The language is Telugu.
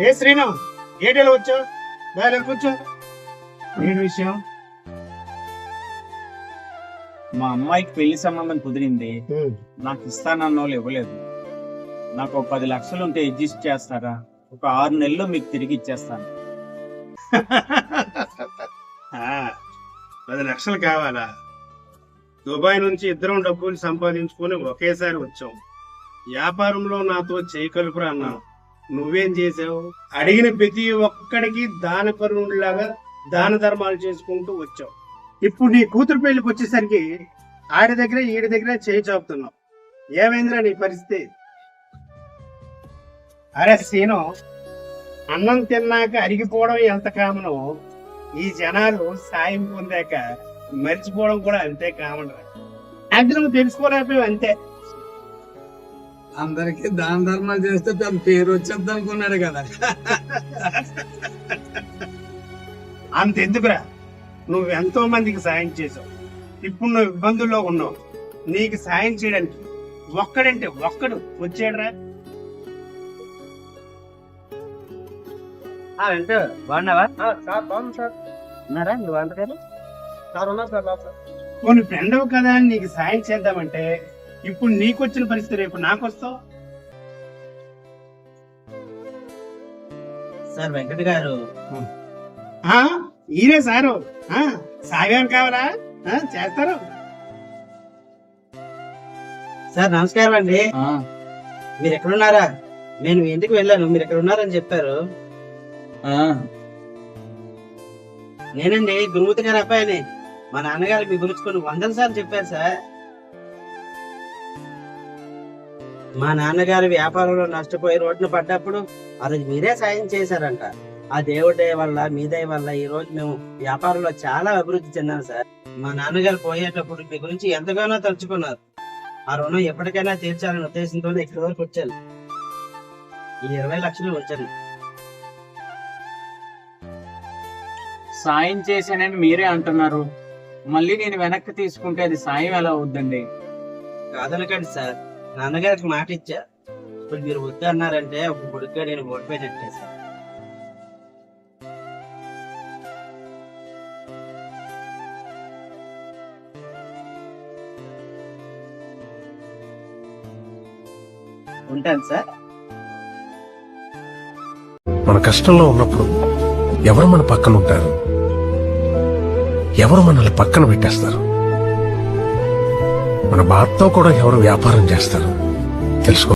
ఏ శ్రీను ఏడేలో వచ్చావు? బాగా కూర్చో. ఏంటి విషయం? మా అమ్మాయికి పెళ్లి సంబంధం కుదిరింది. నాకు ఇస్తానన్న వాళ్ళు ఇవ్వలేదు. నాకు 10 లక్షలు ఉంటే అడ్జస్ట్ చేస్తారా? ఒక 6 నెలల్లో మీకు తిరిగి ఇచ్చేస్తాను. 10 లక్షలు కావాలా? దుబాయ్ నుంచి ఇద్దరం డబ్బులు సంపాదించుకొని ఒకేసారి వచ్చాం. వ్యాపారంలో నాతో చేయి కలుపురా అన్నావు. నువ్వేం చేసావు? అడిగిన ప్రతి ఒక్కడికి దానపరులాగా దాన ధర్మాలు చేసుకుంటూ వచ్చావు. ఇప్పుడు నీ కూతురు పెళ్లికి వచ్చేసరికి ఆడి దగ్గర ఈడి దగ్గర చేయి చాపుతున్నావు. ఏమైందిరా నీ పరిస్థితి? అరే సీను, అన్నం తిన్నాక అరిగిపోవడం ఎంత కామనో, ఈ జనాలు సాయం పొందాక మర్చిపోవడం కూడా అంతే కామన్ రా. అంటే నువ్వు తెలుసుకోలేకపోయావు అంతే. అందరికి దాన ధర్మాలు చేస్తే తన పేరు వచ్చేద్దాం అనుకున్నాడు కదా. అంతెందుకురా, నువ్వు ఎంతో మందికి సాయం చేసావు. ఇప్పుడు నువ్వు ఇబ్బందుల్లో ఉన్నావు. నీకు సాయం చేయడానికి ఒక్కడంటే ఒక్కడు వచ్చాడురా. వెంట బాగున్నావా? సార్ బాగుంది సార్. ఉన్నారా మీ వంటకారు? సార్ ఉన్నారు సార్. కొన్ని ఫ్రెండ్ కదా అని నీకు సాయం చేద్దామంటే ఇప్పుడు నీకు వచ్చిన పరిస్థితి రేపు నాకు వస్తావు. సార్ వెంకట గారు ఈయనే సారు. సాయం కావాలా? చేస్తారు సార్. నమస్కారం అండి. మీరు ఎక్కడున్నారా? నేను మీ ఇంటికి వెళ్ళాను, మీరు ఎక్కడ ఉన్నారని చెప్పారు. నేనండి గురుమూర్తి గారి అబ్బాయిని. మా నాన్నగారు మీ గురించి కొన్ని 100 సార్లు చెప్పారు సార్. మా నాన్నగారు వ్యాపారంలో నష్టపోయి రోడ్డున పడ్డప్పుడు ఆ రోజు మీరే సాయం చేశారంట. ఆ దేవుడి వల్ల మీ దయ వల్ల ఈ రోజు మేము వ్యాపారంలో చాలా అభివృద్ధి చెందాం సార్. మా నాన్నగారు పోయేటప్పుడు మీ గురించి ఎంతగానో తలుచుకున్నారు. ఆ రుణం ఎప్పటికైనా తీర్చాలనే ఉద్దేశంతో ఇక్కడి వరకు వచ్చాను. ఈ 20 లక్షలు వచ్చాను. సాయం చేశానని మీరే అంటున్నారు, మళ్ళీ నేను వెనక్కి తీసుకుంటే అది సాయం ఎలా అవుద్దండి? కాదనకండి సార్, నాన్నగారికి మాట ఇచ్చా. ఇప్పుడు మీరు వద్దు అన్నారంటే ఒక కొడుకుగా నేను ఓడిపోయినట్టే సార్. ఉంటాను సార్. మన కష్టంలో ఉన్నప్పుడు ఎవరు మన పక్కన ఉంటారు, ఎవరు మనల్ని పక్కన పెట్టేస్తారు, మన బాధతో కూడా ఎవరు వ్యాపారం చేస్తారు తెలుసుకో.